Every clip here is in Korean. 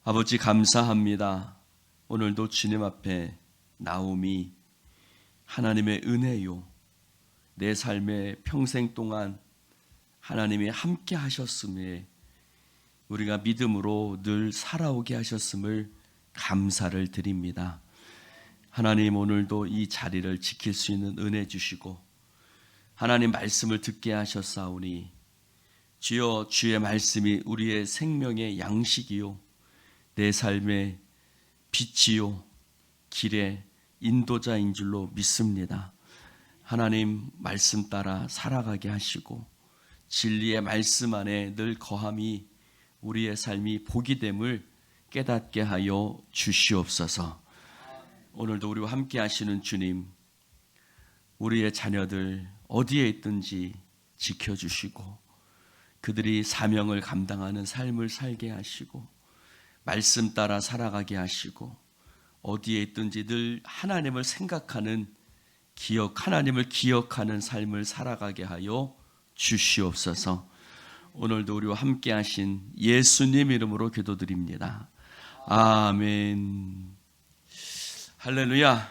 아버지 감사합니다. 오늘도 주님 앞에 나옴이 하나님의 은혜요. 내 삶의 평생 동안 하나님이 함께 하셨음에 우리가 믿음으로 늘 살아오게 하셨음을 감사를 드립니다. 하나님, 오늘도 이 자리를 지킬 수 있는 은혜 주시고 하나님 말씀을 듣게 하셨사오니 주여, 주의 말씀이 우리의 생명의 양식이요 내 삶의 빛이요 길의 인도자인 줄로 믿습니다. 하나님 말씀 따라 살아가게 하시고 진리의 말씀 안에 늘 거함이 우리의 삶이 복이 됨을 깨닫게 하여 주시옵소서. 오늘도 우리와 함께 하시는 주님, 우리의 자녀들 어디에 있든지 지켜주시고 그들이 사명을 감당하는 삶을 살게 하시고 말씀 따라 살아가게 하시고 어디에 있든지 늘 하나님을 생각하는 하나님을 기억하는 삶을 살아가게 하여 주시옵소서. 오늘도 우리와 함께 하신 예수님 이름으로 기도드립니다. 아멘. 할렐루야.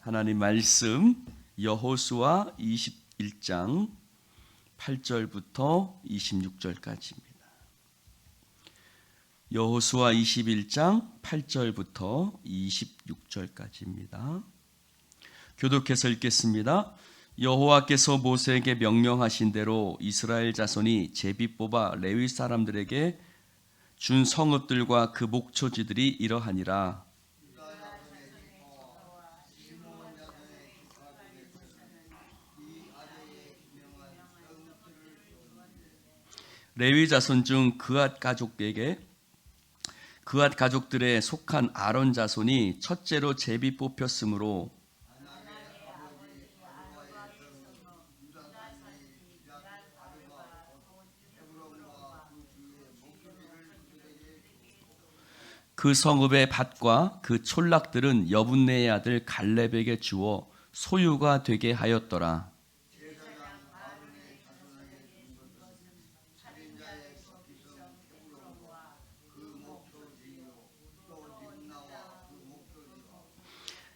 하나님 말씀 여호수아 21장 8절부터 26절까지입니다. 여호수아 21장 8절부터 26절까지입니다. 교독해서 읽겠습니다. 여호와께서 모세에게 명령하신 대로 이스라엘 자손이 제비 뽑아 레위 사람들에게 준 성읍들과 그 목초지들이 이러하니라. 레위 자손 중 그앗 가족들에 속한 아론 자손이 첫째로 제비 뽑혔으므로 그 성읍의 밭과 그 촌락들은 여분네의 아들 갈렙에게 주어 소유가 되게 하였더라.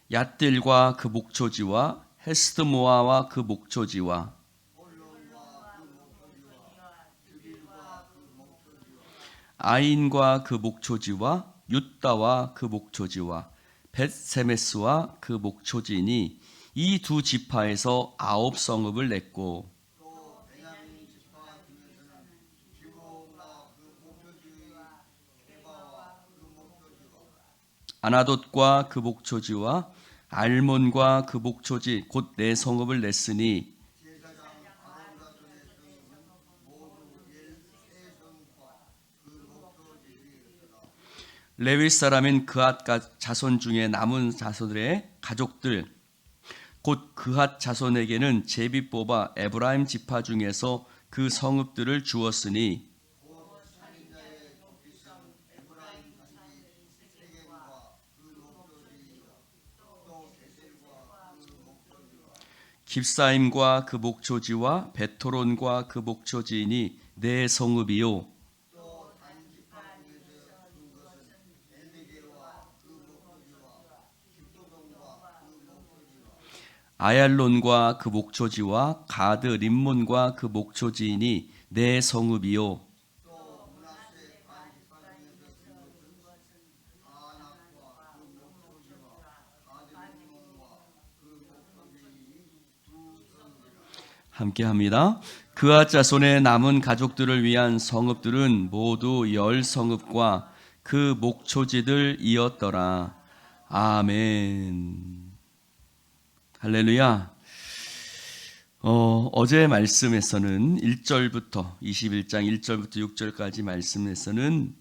얏딜과 그 목초지와 헤스드모아와 그 목초지와 아인과 그 목초지와 윳다와 그 목초지와 벳세메스와 그 목초지니 이 두 지파에서 9성읍을 냈고 아나돗과 그 목초지와 알몬과 그 목초지 곧 4성읍을 냈으니 레위 사람인 그앗 자손 중에 남은 자손들의 가족들 곧 그앗 자손에게는 제비 뽑아 에브라임 지파 중에서 그 성읍들을 주었으니 깁사임과 그 목초지와 베토론과 그 목초지이니 4성읍이요 아얄론과 그 목초지와 가드 림몬과 그 목초지이니 4성읍이요 함께합니다. 그앗 자손의 남은 가족들을 위한 성읍들은 모두 10성읍과 그 목초지들이었더라. 아멘. 할렐루야. 어제 말씀에서는 1절부터 21장 1절부터 6절까지 말씀에서는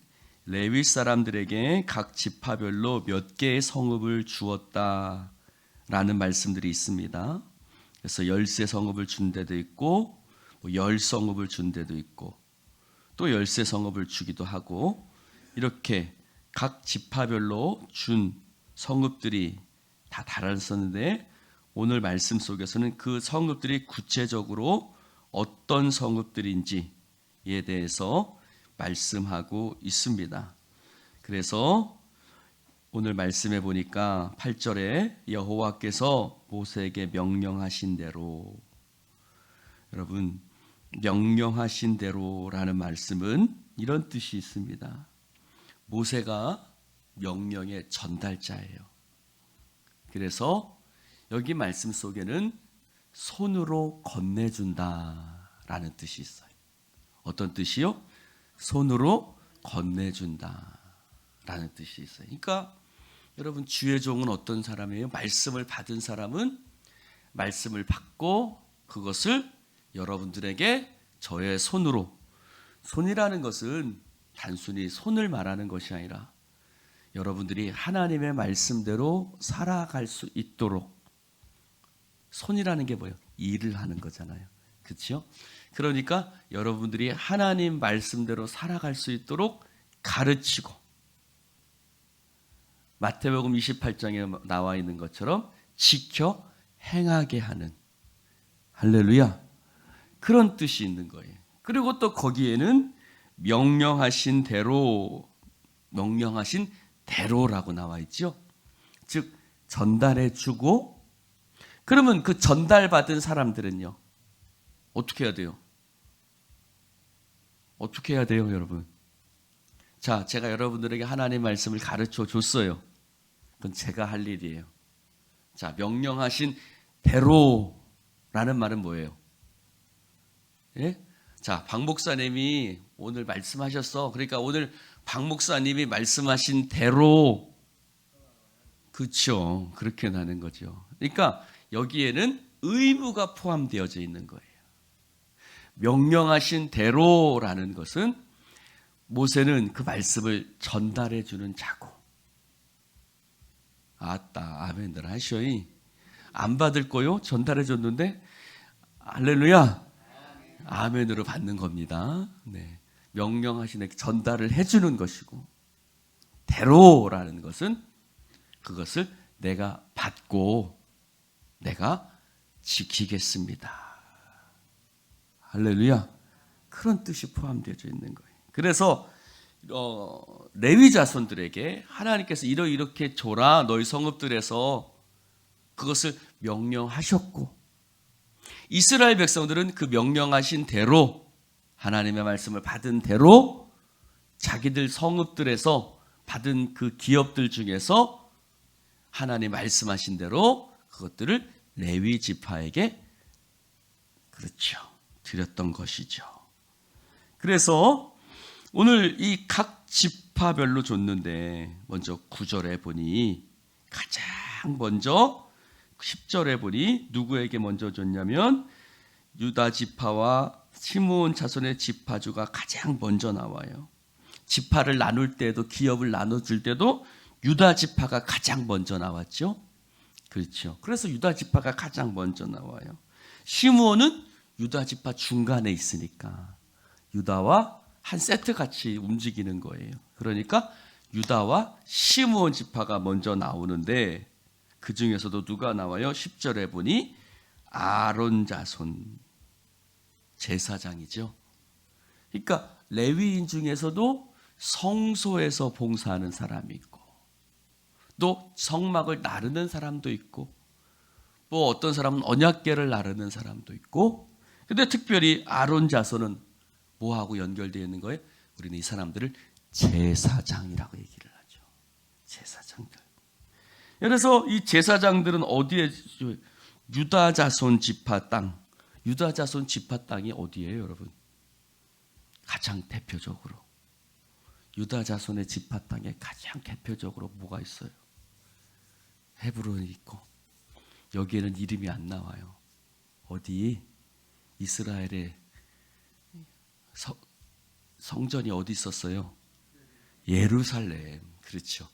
레위 사람들에게 각 지파별로 몇 개의 성읍을 주었다라는 말씀들이 있습니다. 그래서 13성읍을 준 데도 있고 10성읍을 준 데도 있고 또 13성읍을 주기도 하고 이렇게 각 지파별로 준 성읍들이 다 달았었는데 오늘 말씀 속에서는 그 성읍들이 구체적으로 어떤 성읍들인지에 대해서 말씀하고 있습니다. 그래서 오늘 말씀해 보니까 8절에 여호와께서 모세에게 명령하신 대로, 여러분 명령하신 대로라는 말씀은 이런 뜻이 있습니다. 모세가 명령의 전달자예요. 그래서 여기 말씀 속에는 손으로 건네준다라는 뜻이 있어요. 어떤 뜻이요? 손으로 건네준다라는 뜻이 있어요. 그러니까 여러분, 주의 종은 어떤 사람이에요? 말씀을 받은 사람은 말씀을 받고 그것을 여러분들에게 저의 손으로, 손이라는 것은 단순히 손을 말하는 것이 아니라 여러분들이 하나님의 말씀대로 살아갈 수 있도록, 손이라는 게 뭐예요? 일을 하는 거잖아요. 그렇죠? 그러니까 여러분들이 하나님 말씀대로 살아갈 수 있도록 가르치고, 마태복음 28장에 나와 있는 것처럼 지켜 행하게 하는, 할렐루야, 그런 뜻이 있는 거예요. 그리고 또 거기에는 명령하신 대로라고 나와 있죠. 즉 전달해 주고, 그러면 그 전달받은 사람들은요 어떻게 해야 돼요? 어떻게 해야 돼요, 여러분? 자, 제가 여러분들에게 하나님 말씀을 가르쳐 줬어요. 그건 제가 할 일이에요. 자, 명령하신 대로라는 말은 뭐예요? 예? 자, 박 목사님이 오늘 말씀하셨어. 그러니까 오늘 박 목사님이 말씀하신 대로, 그렇죠? 그렇게 나는 거죠. 그러니까 여기에는 의무가 포함되어져 있는 거예요. 명령하신 대로라는 것은 모세는 그 말씀을 전달해 주는 자고, 아따 아멘들 하셔이. 안 받을 거요? 전달해 줬는데 할렐루야, 아멘으로 받는 겁니다. 네. 명령하신 전달을 해주는 것이고, 대로라는 것은 그것을 내가 받고 내가 지키겠습니다. 할렐루야. 그런 뜻이 포함되어 있는 거예요. 그래서 레위 자손들에게 하나님께서 이렇게 줘라, 너희 성읍들에서, 그것을 명령하셨고, 이스라엘 백성들은 그 명령하신 대로, 하나님의 말씀을 받은 대로 자기들 성읍들에서 받은 그 기업들 중에서 하나님 말씀하신 대로 그것들을 레위 지파에게, 그렇죠, 드렸던 것이죠. 그래서 오늘 이 각 지파별로 줬는데, 먼저 9절에 보니, 가장 먼저 10절에 보니 누구에게 먼저 줬냐면 유다 지파와 시므온 자손의 지파주가 가장 먼저 나와요. 지파를 나눌 때도, 기업을 나눠줄 때도 유다 지파가 가장 먼저 나왔죠. 그렇죠. 그래서 유다 지파가 가장 먼저 나와요. 시므온은 유다 지파 중간에 있으니까 유다와 한 세트 같이 움직이는 거예요. 그러니까 유다와 시므온 지파가 먼저 나오는데, 그 중에서도 누가 나와요? 10절에 보니 아론 자손, 제사장이죠. 그러니까 레위인 중에서도 성소에서 봉사하는 사람이 있고, 또 성막을 나르는 사람도 있고, 뭐 어떤 사람은 언약궤를 나르는 사람도 있고, 근데 특별히 아론 자손은 뭐하고 연결되어 있는 거예요? 우리는 이 사람들을 제사장이라고 얘기를 하죠. 제사장들. 그래서 이 제사장들은 어디에, 유다 자손 지파 땅, 유다 자손 지파 땅이 어디예요, 여러분? 가장 대표적으로 유다 자손의 지파 땅에 가장 대표적으로 뭐가 있어요? 헤브론이 있고, 여기에는 이름이 안 나와요. 어디? 이스라엘의 성전이 어디 있었어요? 예루살렘. 그렇죠.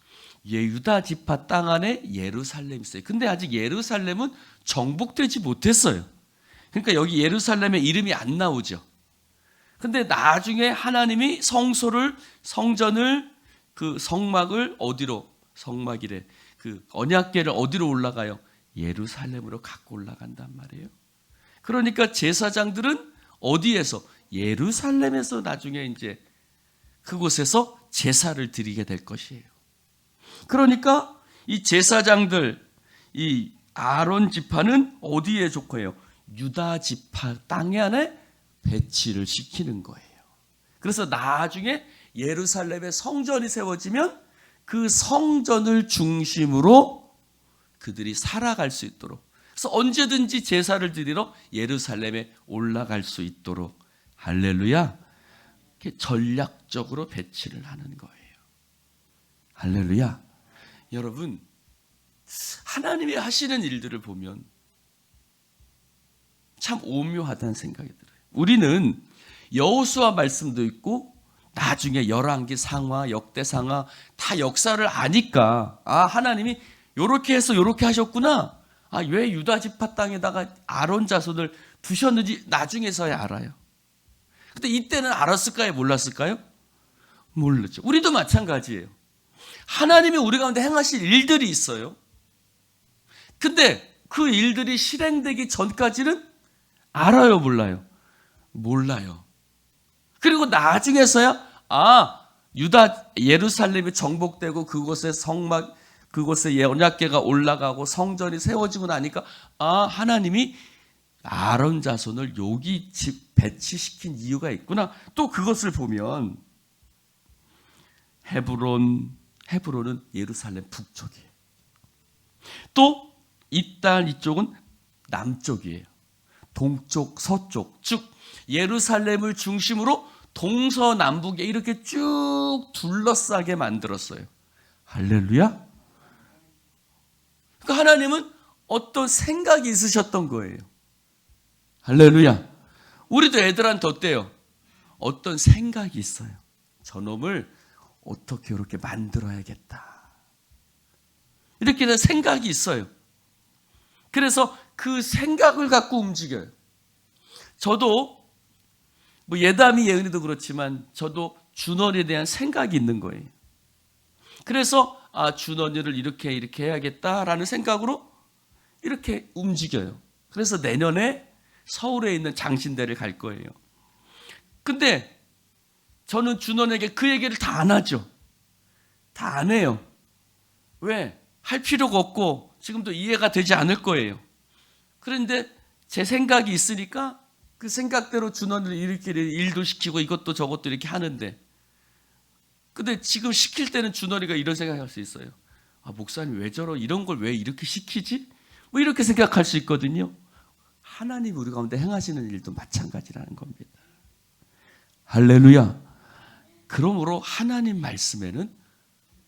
유다 지파 땅 안에 예루살렘이 있어요. 근데 아직 예루살렘은 정복되지 못했어요. 그러니까 여기 예루살렘의 이름이 안 나오죠. 근데 나중에 하나님이 성전을, 그 성막을 어디로, 성막이래, 그 언약궤를 어디로 올라가요? 예루살렘으로 갖고 올라간단 말이에요. 그러니까 제사장들은 어디에서? 예루살렘에서 나중에 이제 그곳에서 제사를 드리게 될 것이에요. 그러니까 이 제사장들, 이 아론 지파는 어디에 속해요? 유다 지파 땅 안에 배치를 시키는 거예요. 그래서 나중에 예루살렘에 성전이 세워지면 그 성전을 중심으로 그들이 살아갈 수 있도록, 그래서 언제든지 제사를 드리러 예루살렘에 올라갈 수 있도록, 할렐루야, 이렇게 전략적으로 배치를 하는 거예요. 할렐루야. 여러분, 하나님이 하시는 일들을 보면 참 오묘하다는 생각이 들어요. 우리는 여호수아 말씀도 있고 나중에 열왕기 상하, 역대상하 다 역사를 아니까, 아, 하나님이 요렇게 해서 요렇게 하셨구나, 아, 왜 유다 지파 땅에다가 아론 자손을 두셨는지 나중에서야 알아요. 근데 이때는 알았을까요? 몰랐을까요? 몰랐죠. 우리도 마찬가지예요. 하나님이 우리 가운데 행하실 일들이 있어요. 근데 그 일들이 실행되기 전까지는 알아요, 몰라요? 몰라요. 그리고 나중에서야, 아, 유다 예루살렘이 정복되고 그곳에 성막, 그곳에 언약궤가 올라가고 성전이 세워지고 나니까, 아, 하나님이 아론 자손을 여기 집 배치시킨 이유가 있구나. 또 그것을 보면 헤브론은 예루살렘 북쪽이에요. 또 이 땅 이쪽은 남쪽이에요. 동쪽, 서쪽, 쭉 예루살렘을 중심으로 동서남북에 이렇게 쭉 둘러싸게 만들었어요. 할렐루야. 그러니까 하나님은 어떤 생각이 있으셨던 거예요. 할렐루야. 우리도 애들한테 어때요? 어떤 생각이 있어요. 저놈을 어떻게 이렇게 만들어야겠다, 이렇게 된 생각이 있어요. 그래서 그 생각을 갖고 움직여요. 저도 뭐 예담이 예은이도 그렇지만 저도 준원에 대한 생각이 있는 거예요. 그래서 아, 준원이를 이렇게 해야겠다라는 생각으로 이렇게 움직여요. 그래서 내년에 서울에 있는 장신대를 갈 거예요. 근데 저는 준원에게 그 얘기를 다 안 하죠. 다 안 해요. 왜? 할 필요가 없고 지금도 이해가 되지 않을 거예요. 그런데 제 생각이 있으니까 그 생각대로 준원을 이렇게 일도 시키고 이것도 저것도 이렇게 하는데, 근데 지금 시킬 때는 준원이가 이런 생각할 수 있어요. 아, 목사님 왜 이런 걸 왜 이렇게 시키지? 뭐 이렇게 생각할 수 있거든요. 하나님이 우리 가운데 행하시는 일도 마찬가지라는 겁니다. 할렐루야. 그러므로 하나님 말씀에는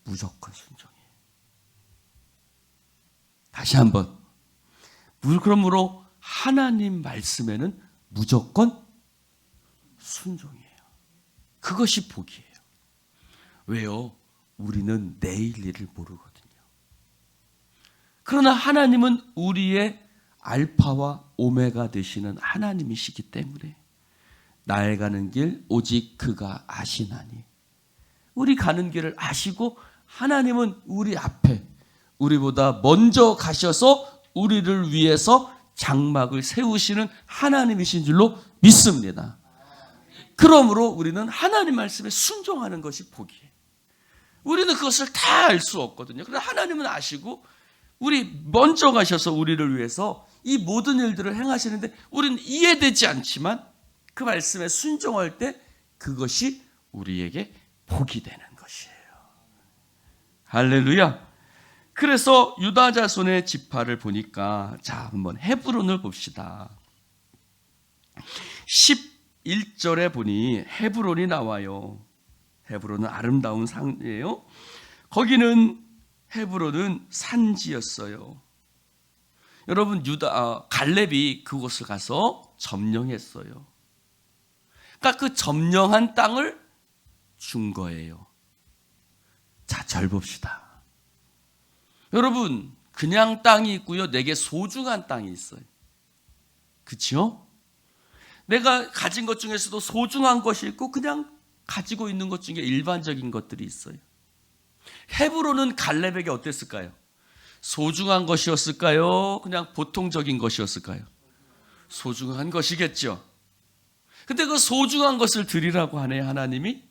무조건 순종해요. 다시 한번, 그러므로 하나님 말씀에는 무조건 순종이에요. 그것이 복이에요. 왜요? 우리는 내일 일을 모르거든요. 그러나 하나님은 우리의 알파와 오메가 되시는 하나님이시기 때문에 나의 가는 길 오직 그가 아시나니, 우리 가는 길을 아시고 하나님은 우리 앞에 우리보다 먼저 가셔서 우리를 위해서 장막을 세우시는 하나님이신 줄로 믿습니다. 그러므로 우리는 하나님 말씀에 순종하는 것이 복이에요. 우리는 그것을 다 알 수 없거든요. 그러나 하나님은 아시고 우리 먼저 가셔서 우리를 위해서 이 모든 일들을 행하시는데 우리는 이해되지 않지만 그 말씀에 순종할 때 그것이 우리에게 복이 되는 것이에요. 할렐루야. 그래서 유다 자손의 지파를 보니까, 자, 한번 헤브론을 봅시다. 11절에 보니 헤브론이 나와요. 헤브론은 아름다운 산이에요. 거기는 헤브론은 산지였어요. 여러분, 갈렙이 그곳을 가서 점령했어요. 그러니까 그 점령한 땅을 준 거예요. 자, 잘 봅시다. 여러분, 그냥 땅이 있고요, 내게 소중한 땅이 있어요. 그렇죠? 내가 가진 것 중에서도 소중한 것이 있고 그냥 가지고 있는 것 중에 일반적인 것들이 있어요. 헤브론은 갈렙에게 어땠을까요? 소중한 것이었을까요? 그냥 보통적인 것이었을까요? 소중한 것이겠죠. 근데 그 소중한 것을 드리라고 하네, 하나님이.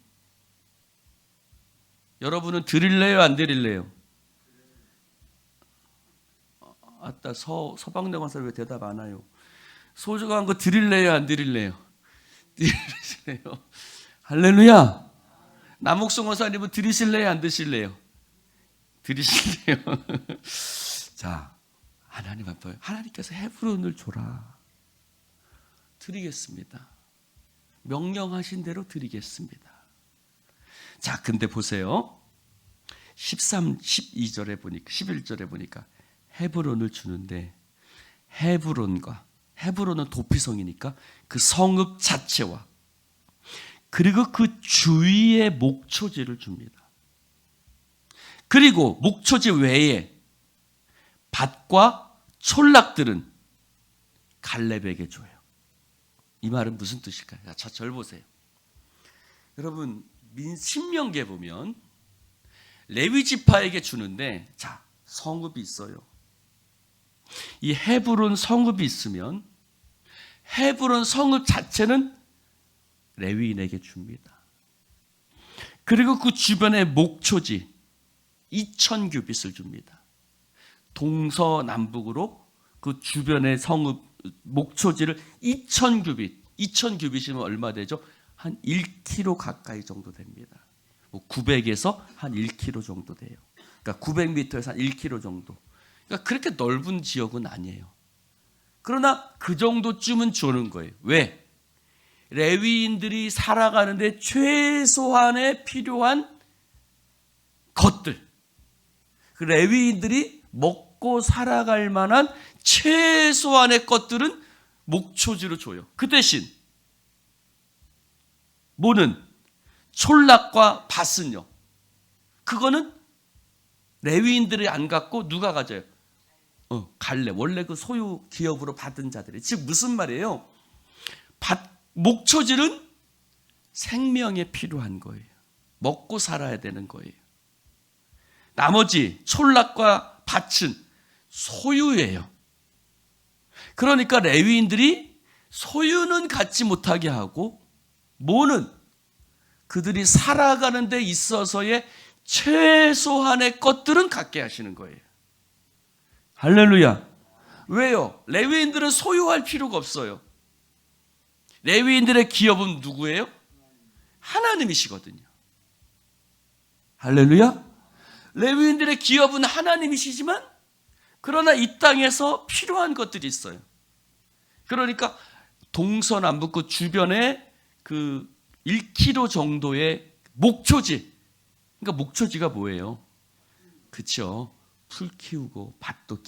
여러분은 드릴래요, 안 드릴래요? 아따, 서방대관사 왜 대답 안 해요? 소중한 거 드릴래요, 안 드릴래요? 드리실래요? 할렐루야. 남옥성호사님은 드리실래요, 안 드실래요? 드리실래요? 자, 하나님 앞에 하나님께서 헤브론을 줘라. 드리겠습니다. 명령하신 대로 드리겠습니다. 자, 근데 보세요. 12절에 보니까, 11절에 보니까 헤브론을 주는데, 헤브론은 도피성이니까 그 성읍 자체와 그리고 그 주위의 목초지를 줍니다. 그리고 목초지 외에 밭과 촌락들은 갈렙에게 줘요. 이 말은 무슨 뜻일까요? 자, 절 보세요. 여러분, 신명기에 보면 레위 지파에게 주는데, 자, 성읍이 있어요. 이 헤브론 성읍이 있으면 헤브론 성읍 자체는 레위인에게 줍니다. 그리고 그 주변의 목초지 2000규빗을 줍니다. 동서남북으로 그 주변의 성읍 목초지를 2000규빗이면 얼마 되죠? 한 1km 가까이 정도 됩니다. 900에서 한 1km 정도 돼요. 그러니까 900m에서 한 1km 정도. 그러니까 그렇게 넓은 지역은 아니에요. 그러나 그 정도쯤은 주는 거예요. 왜? 레위인들이 살아가는데 최소한의 필요한 것들, 그 레위인들이 먹고 살아갈 만한 최소한의 것들은 목초지로 줘요. 그 대신 뭐는 촌락과 밭은요, 그거는 레위인들이 안 갖고 누가 가져요? 갈렙. 원래 그 소유 기업으로 받은 자들이. 즉 무슨 말이에요? 목초지는 생명에 필요한 거예요. 먹고 살아야 되는 거예요. 나머지 촌락과 밭은 소유예요. 그러니까 레위인들이 소유는 갖지 못하게 하고 뭐는 그들이 살아가는 데 있어서의 최소한의 것들은 갖게 하시는 거예요. 할렐루야. 왜요? 레위인들은 소유할 필요가 없어요. 레위인들의 기업은 누구예요? 하나님이시거든요. 할렐루야. 레위인들의 기업은 하나님이시지만 그러나 이 땅에서 필요한 것들이 있어요. 그러니까 동서남북 그 주변에 그 1km 정도의 목초지. 그러니까 목초지가 뭐예요? 그렇죠. 풀 키우고 밭도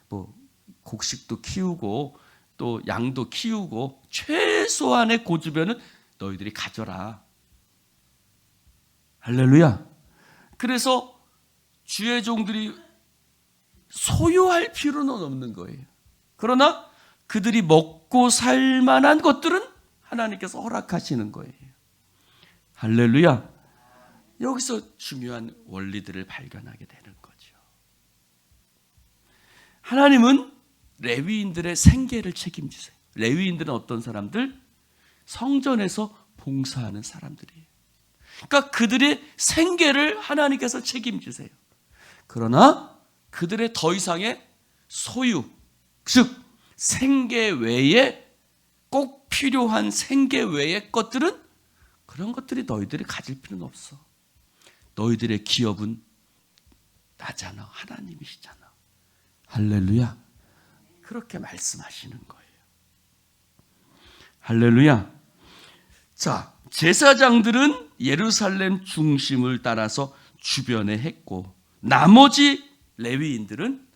뭐 곡식도 키우고 또 양도 키우고 최소한의 그 주변은 너희들이 가져라. 할렐루야. 그래서 주의 종들이 소유할 필요는 없는 거예요. 그러나 그들이 먹고 살 만한 것들은 하나님께서 허락하시는 거예요. 할렐루야. 여기서 중요한 원리들을 발견하게 되는 거죠. 하나님은 레위인들의 생계를 책임지세요. 레위인들은 어떤 사람들? 성전에서 봉사하는 사람들이에요. 그러니까 그들의 생계를 하나님께서 책임지세요. 그러나 그들의 더 이상의 소유, 즉 생계 외에 꼭 필요한 생계 외의 것들은 그런 것들이 너희들이 가질 필요는 없어. 너희들의 기업은 나잖아. 하나님이시잖아. 할렐루야. 그렇게 말씀하시는 거예요. 할렐루야. 자, 제사장들은 예루살렘 중심을 따라서 주변에 했고 나머지 레위인들은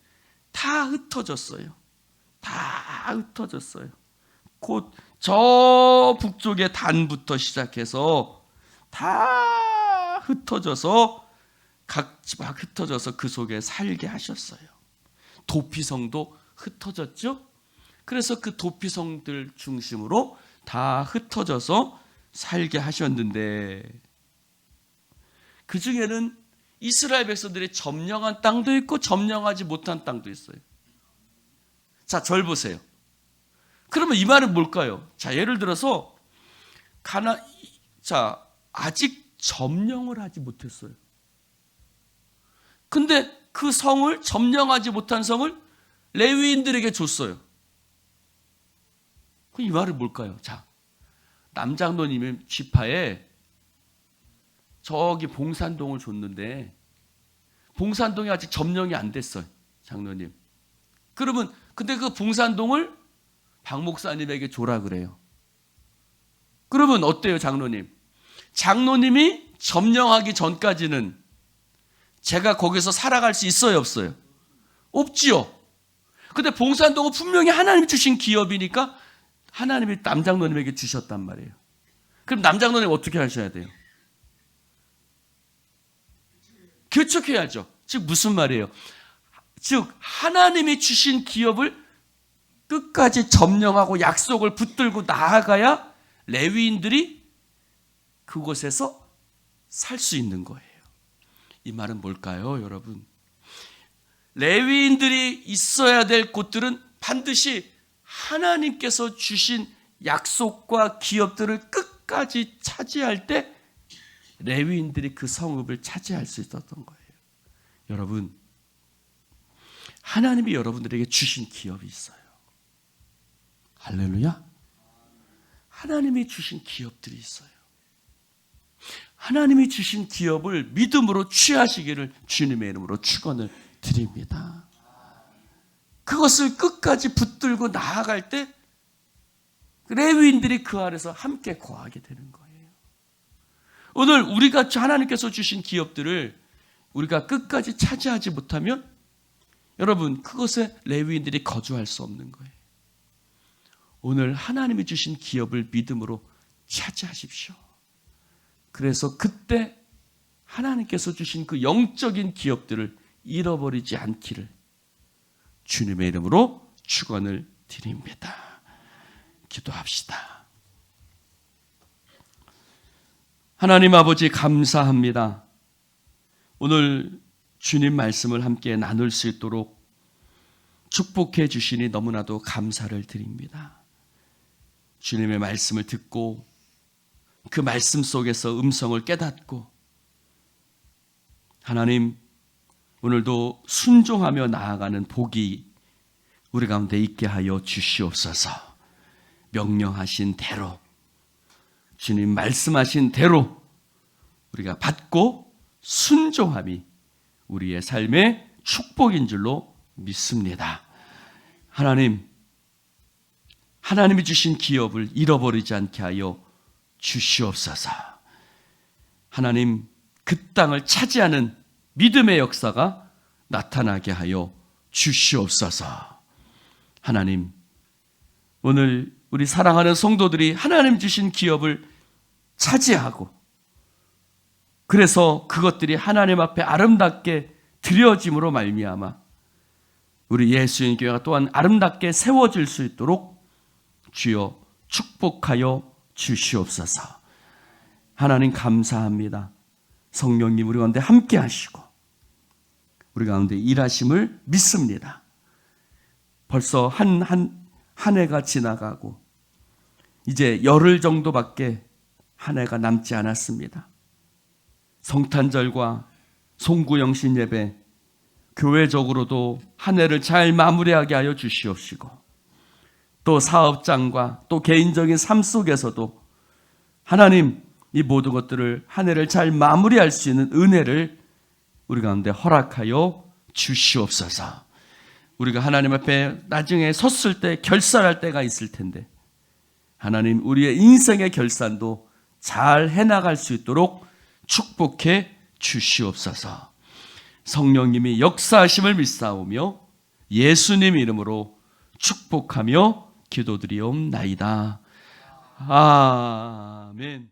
다 흩어졌어요. 다 흩어졌어요. 곧 저 북쪽의 단부터 시작해서 다 흩어져서 각 집 흩어져서 그 속에 살게 하셨어요. 도피성도 흩어졌죠. 그래서 그 도피성들 중심으로 다 흩어져서 살게 하셨는데 그 중에는 이스라엘 백성들이 점령한 땅도 있고 점령하지 못한 땅도 있어요. 자, 절 보세요. 그러면 이 말은 뭘까요? 자, 예를 들어서 아직 점령을 하지 못했어요. 근데 그 성을 점령하지 못한 성을 레위인들에게 줬어요. 이 말은 뭘까요? 자, 남장로님의 지파에 저기 봉산동을 줬는데 봉산동이 아직 점령이 안 됐어요, 장로님. 그러면 근데 그 봉산동을 박 목사님에게 줘라 그래요. 그러면 어때요, 장로님? 장로님이 점령하기 전까지는 제가 거기서 살아갈 수 있어요, 없어요? 없지요. 근데 봉산동은 분명히 하나님이 주신 기업이니까 하나님이 남장로님에게 주셨단 말이에요. 그럼 남장로님 어떻게 하셔야 돼요? 교축해야죠. 즉 무슨 말이에요? 즉 하나님이 주신 기업을 끝까지 점령하고 약속을 붙들고 나아가야 레위인들이 그곳에서 살 수 있는 거예요. 이 말은 뭘까요, 여러분? 레위인들이 있어야 될 곳들은 반드시 하나님께서 주신 약속과 기업들을 끝까지 차지할 때 레위인들이 그 성읍을 차지할 수 있었던 거예요. 여러분, 하나님이 여러분들에게 주신 기업이 있어요. 할렐루야. 하나님이 주신 기업들이 있어요. 하나님이 주신 기업을 믿음으로 취하시기를 주님의 이름으로 축원을 드립니다. 그것을 끝까지 붙들고 나아갈 때 레위인들이 그 안에서 함께 거하게 되는 거예요. 오늘 우리가 하나님께서 주신 기업들을 우리가 끝까지 차지하지 못하면 여러분 그것에 레위인들이 거주할 수 없는 거예요. 오늘 하나님이 주신 기업을 믿음으로 차지하십시오. 그래서 그때 하나님께서 주신 그 영적인 기업들을 잃어버리지 않기를 주님의 이름으로 축원을 드립니다. 기도합시다. 하나님 아버지 감사합니다. 오늘 주님 말씀을 함께 나눌 수 있도록 축복해 주시니 너무나도 감사를 드립니다. 주님의 말씀을 듣고 그 말씀 속에서 음성을 깨닫고 하나님 오늘도 순종하며 나아가는 복이 우리 가운데 있게 하여 주시옵소서. 명령하신 대로 주님 말씀하신 대로 우리가 받고 순종함이 우리의 삶의 축복인 줄로 믿습니다. 하나님이 주신 기업을 잃어버리지 않게 하여 주시옵소서. 하나님 그 땅을 차지하는 믿음의 역사가 나타나게 하여 주시옵소서. 하나님 오늘 우리 사랑하는 성도들이 하나님 주신 기업을 차지하고 그래서 그것들이 하나님 앞에 아름답게 드려짐으로 말미암아 우리 예수님 교회가 또한 아름답게 세워질 수 있도록 주여 축복하여 주시옵소서. 하나님 감사합니다. 성령님 우리 가운데 함께 하시고 우리 가운데 일하심을 믿습니다. 벌써 한 해가 지나가고 이제 열흘 정도밖에 한 해가 남지 않았습니다. 성탄절과 송구영신 예배 교회적으로도 한 해를 잘 마무리하게 하여 주시옵시고 또 사업장과 또 개인적인 삶 속에서도 하나님 이 모든 것들을 한 해를 잘 마무리할 수 있는 은혜를 우리 가운데 허락하여 주시옵소서. 우리가 하나님 앞에 나중에 섰을 때 결산할 때가 있을 텐데 하나님 우리의 인생의 결산도 잘 해나갈 수 있도록 축복해 주시옵소서. 성령님이 역사하심을 믿사오며 예수님 이름으로 축복하며 기도드리옵나이다. 아멘.